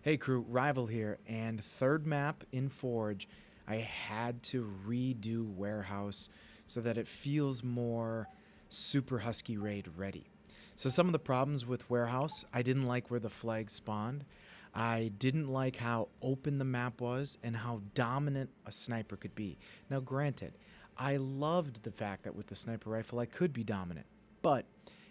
Hey crew, Rival here, and third map in Forge, I had to redo Warehouse so that it feels more Super Husky Raid ready. So some of the problems with Warehouse, I didn't like where the flag spawned. I didn't like how open the map was and how dominant a sniper could be. Now granted, I loved the fact that with the sniper rifle I could be dominant, but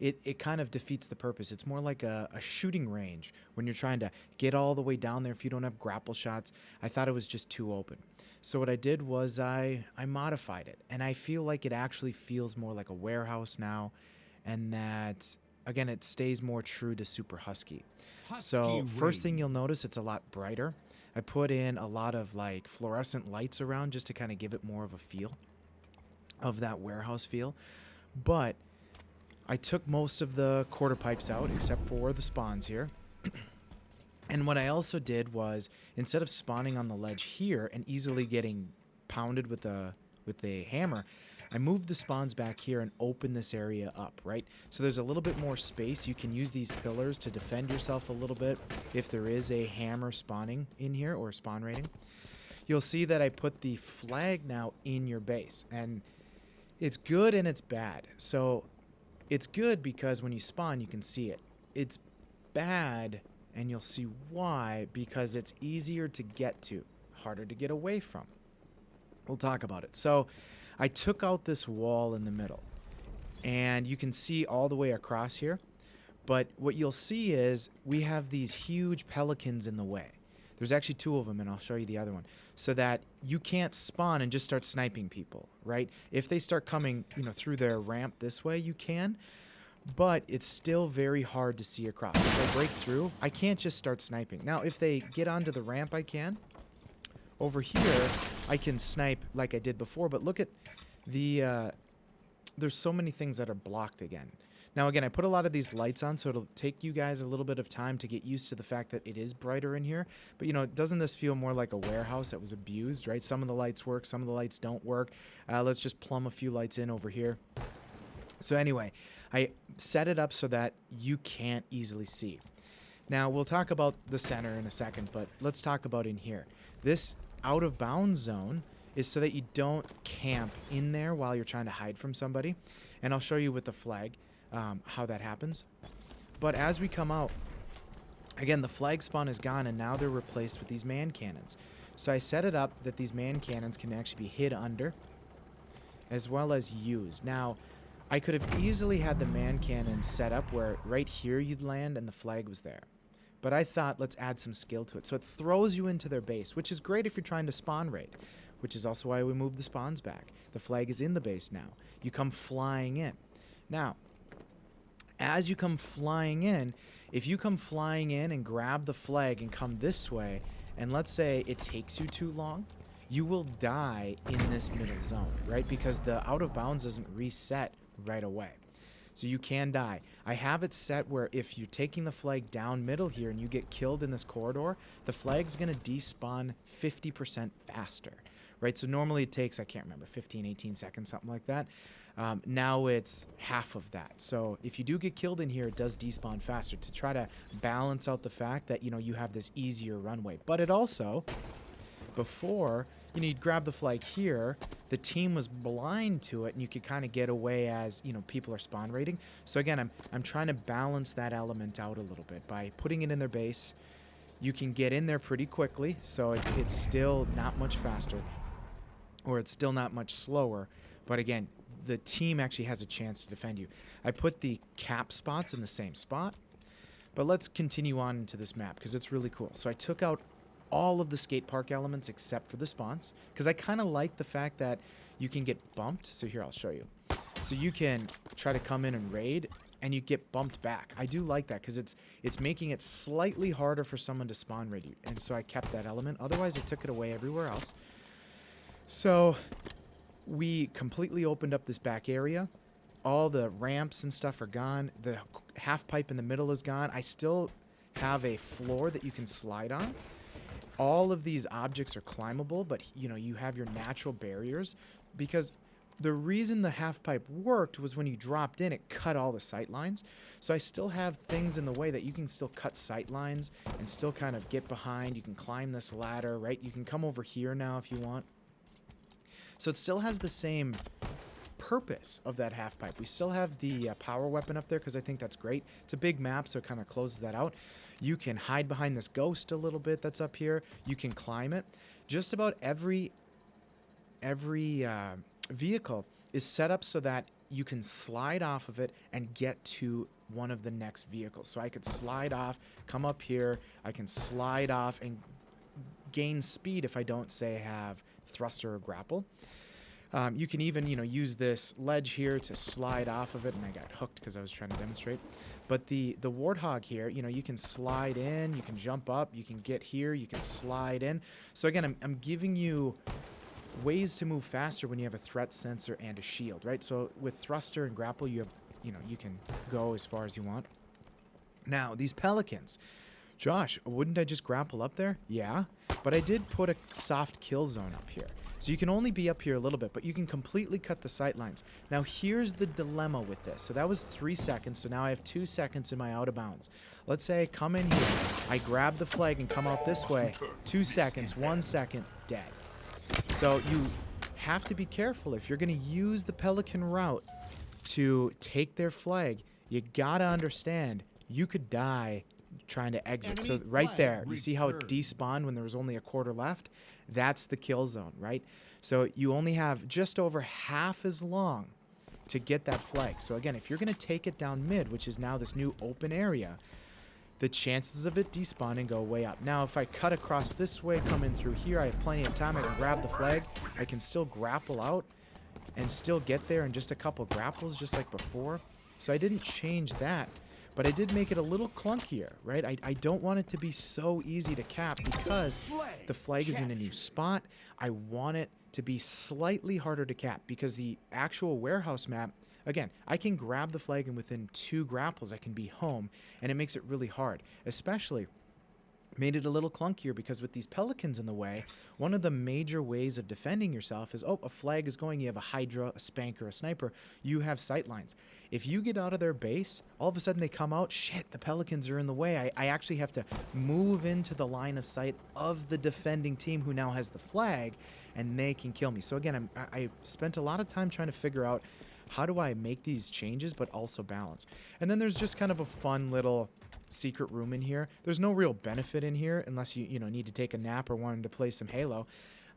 it kind of defeats the purpose. It's more like a shooting range when you're trying to get all the way down there if you don't have grapple shots. I thought it was just too open. So what I did was I modified it, and I feel like it actually feels more like a warehouse now, and that again it stays more true to Super Husky. Husky So first thing Raid. you'll notice, it's a lot brighter. I put in a lot of like fluorescent lights around just to kind of give it more of a feel of that warehouse feel. But I took most of the quarter pipes out except for the spawns here. And what I also did was, instead of spawning on the ledge here and easily getting pounded with a hammer, I moved the spawns back here and opened this area up, right? So there's a little bit more space. You can use these pillars to defend yourself a little bit if there is a hammer spawning in here or spawn raiding. You'll see that I put the flag now in your base, and it's good and it's bad. So it's good because when you spawn, you can see it. It's bad, and you'll see why, because it's easier to get to, harder to get away from. We'll talk about it. So I took out this wall in the middle, and you can see all the way across here. But what you'll see is we have these huge pelicans in the way. There's actually two of them, and I'll show you the other one, so that you can't spawn and just start sniping people, right? If they start coming, through their ramp this way, you can, but it's still very hard to see across. If they break through, I can't just start sniping. Now, if they get onto the ramp, I can. Over here, I can snipe like I did before, but look at the, there's so many things that are blocked again. Now, again, I put a lot of these lights on, so it'll take you guys a little bit of time to get used to the fact that it is brighter in here. But, doesn't this feel more like a warehouse that was abused, right? Some of the lights work, some of the lights don't work. Let's just plumb a few lights in over here. So anyway, I set it up so that you can't easily see. Now, we'll talk about the center in a second, but let's talk about in here. This out-of-bounds zone is so that you don't camp in there while you're trying to hide from somebody. And I'll show you with the flag how that happens. But as we come out, again, the flag spawn is gone, and now they're replaced with these man cannons. So I set it up that these man cannons can actually be hid under as well as used. Now, I could have easily had the man cannons set up where right here you'd land and the flag was there. But I thought, let's add some skill to it. So it throws you into their base, which is great if you're trying to spawn raid, which is also why we moved the spawns back. The flag is in the base now. You come flying in. Now, as you come flying in, if you come flying in and grab the flag and come this way, and let's say it takes you too long, you will die in this middle zone, right? Because the out of bounds doesn't reset right away. So you can die. I have it set where if you're taking the flag down middle here and you get killed in this corridor, the flag's going to despawn 50% faster, right? So normally it takes, I can't remember, 15, 18 seconds, something like that. Now it's half of that. So if you do get killed in here, it does despawn faster to try to balance out the fact that, you have this easier runway. But it also, before, you'd grab the flag here, the team was blind to it, and you could kind of get away as, people are spawn raiding. So again, I'm trying to balance that element out a little bit by putting it in their base. You can get in there pretty quickly, so it's still not much faster, or it's still not much slower. But again, the team actually has a chance to defend you. I put the cap spots in the same spot, but let's continue on into this map because it's really cool. So I took out all of the skate park elements except for the spawns, because I kind of like the fact that you can get bumped. So here, I'll show you. So you can try to come in and raid, and you get bumped back. I do like that because it's making it slightly harder for someone to spawn raid you, and so I kept that element. Otherwise, I took it away everywhere else. So we completely opened up this back area. All the ramps and stuff are gone. The half pipe in the middle is gone. I still have a floor that you can slide on. All of these objects are climbable, but you have your natural barriers, because the reason the half pipe worked was when you dropped in, it cut all the sight lines. So I still have things in the way that you can still cut sight lines and still kind of get behind. You can climb this ladder, right? You can come over here now if you want. So it still has the same purpose of that half pipe. We still have the power weapon up there because I think that's great. It's a big map, so it kind of closes that out. You can hide behind this ghost a little bit that's up here. You can climb it. Just about every vehicle is set up so that you can slide off of it and get to one of the next vehicles. So I could slide off, come up here, I can slide off and gain speed if I don't, say, have thruster or grapple. You can even, use this ledge here to slide off of it, and I got hooked because I was trying to demonstrate. But the Warthog here, you can slide in, you can jump up, you can get here, you can slide in. So again, I'm giving you ways to move faster when you have a threat sensor and a shield, right? So with thruster and grapple, you have, you can go as far as you want. Now, these pelicans, Josh, wouldn't I just grapple up there? Yeah, but I did put a soft kill zone up here. So you can only be up here a little bit, but you can completely cut the sight lines. Now, here's the dilemma with this. So that was 3 seconds, so now I have 2 seconds in my out of bounds. Let's say I come in here, I grab the flag and come out this way. 2 seconds, 1 second, dead. So you have to be careful. If you're going to use the pelican route to take their flag, you got to understand you could die trying to exit. So right there, you see how it despawned when there was only a quarter left? That's the kill zone, right? So you only have just over half as long to get that flag. So again, if you're going to take it down mid, which is now this new open area, the chances of it despawning go way up. Now, if I cut across this way, come in through here, I have plenty of time. I can grab the flag. I can still grapple out and still get there in just a couple grapples, just like before. So I didn't change that, but I did make it a little clunkier, right? I don't want it to be so easy to cap because the flag is in a new spot. I want it to be slightly harder to cap because the actual warehouse map, again, I can grab the flag and within 2 grapples I can be home, and it makes it really hard. Especially made it a little clunkier because with these pelicans in the way, one of the major ways of defending yourself is, oh, a flag is going, you have a Hydra, a Spanker, a Sniper, you have sight lines. If you get out of their base, all of a sudden they come out, shit, the pelicans are in the way. I actually have to move into the line of sight of the defending team who now has the flag, and they can kill me. So again, I spent a lot of time trying to figure out how do I make these changes but also balance. And then there's just kind of a fun little secret room in here. There's no real benefit in here unless you need to take a nap or wanted to play some Halo.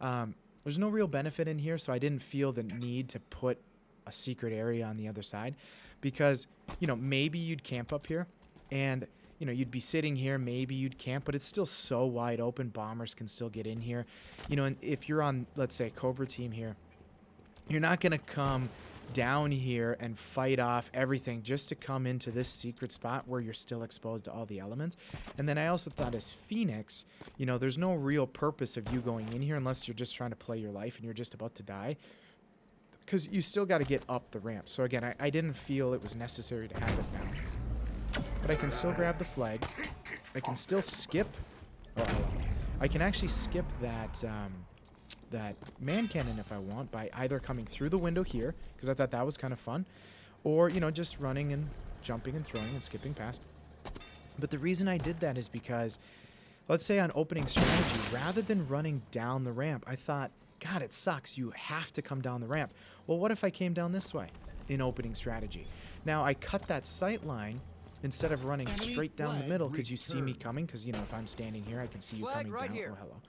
There's no real benefit in here, so I didn't feel the need to put a secret area on the other side because, maybe you'd camp up here and, you'd be sitting here, maybe you'd camp, but it's still so wide open. Bombers can still get in here. And if you're on, let's say, Cobra team here, you're not going to come down here and fight off everything just to come into this secret spot where you're still exposed to all the elements. And then I also thought as Phoenix, there's no real purpose of you going in here unless you're just trying to play your life and you're just about to die, because you still got to get up the ramp. So again, I didn't feel it was necessary to have it balanced. But I can still grab the flag. I can still skip. I can actually skip that man cannon if I want by either coming through the window here, because I thought that was kind of fun, or, just running and jumping and throwing and skipping past. But the reason I did that is because, let's say on opening strategy, rather than running down the ramp, I thought, God, it sucks. You have to come down the ramp. Well, what if I came down this way in opening strategy? Now, I cut that sight line instead of running straight down the middle because you see me coming, because, if I'm standing here, I can see you coming down. Oh, hello.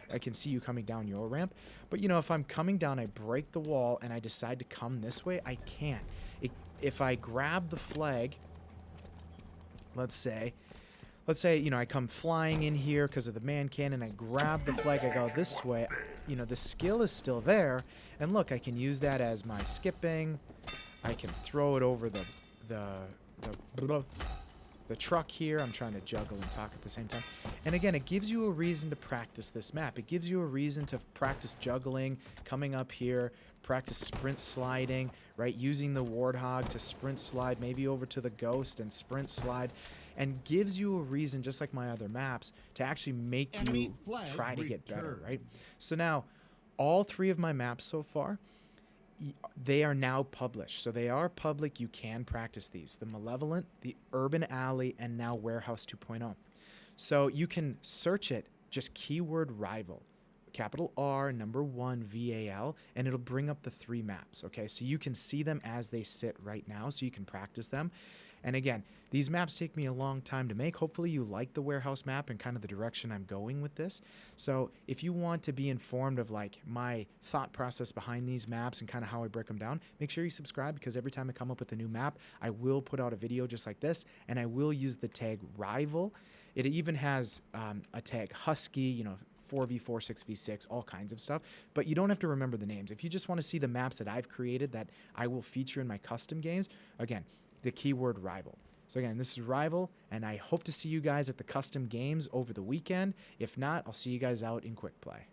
I can see you coming down your ramp. But, if I'm coming down, I break the wall, and I decide to come this way, I can't. If I grab the flag, let's say, I come flying in here because of the man cannon, I grab the flag, I go this way, the skill is still there, and look, I can use that as my skipping, I can throw it over the truck here. I'm trying to juggle and talk at the same time. And again, it gives you a reason to practice this map. It gives you a reason to practice juggling, coming up here, practice sprint sliding, right? Using the Warthog to sprint slide, maybe over to the Ghost and sprint slide, and gives you a reason, just like my other maps, to actually make you try to get better, right? So now, all 3 of my maps so far, they are now published. So they are public. You can practice these. The Malevolent, the Urban Alley, and now Warehouse 2.0. So you can search it, just keyword rival, capital R, number 1, VAL, and it'll bring up the 3 maps. Okay, so you can see them as they sit right now, so you can practice them. And again, these maps take me a long time to make. Hopefully you like the warehouse map and kind of the direction I'm going with this. So if you want to be informed of like my thought process behind these maps and kind of how I break them down, make sure you subscribe, because every time I come up with a new map, I will put out a video just like this, and I will use the tag rival. It even has a tag Husky, 4v4, 6v6, all kinds of stuff. But you don't have to remember the names. If you just want to see the maps that I've created that I will feature in my custom games, again, the keyword rival. So again, this is Rival, and I hope to see you guys at the custom games over the weekend. If not, I'll see you guys out in Quick Play.